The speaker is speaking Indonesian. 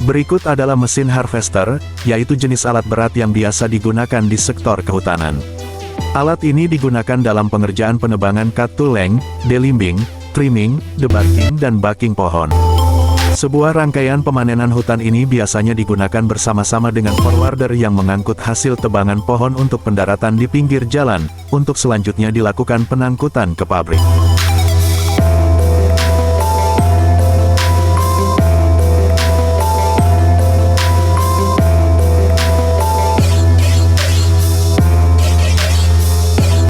Berikut adalah mesin harvester, yaitu jenis alat berat yang biasa digunakan di sektor kehutanan. Alat ini digunakan dalam pengerjaan penebangan cut to length, delimbing, trimming, debarking dan backing pohon. Sebuah rangkaian pemanenan hutan ini biasanya digunakan bersama-sama dengan forwarder yang mengangkut hasil tebangan pohon untuk pendaratan di pinggir jalan, untuk selanjutnya dilakukan penangkutan ke pabrik.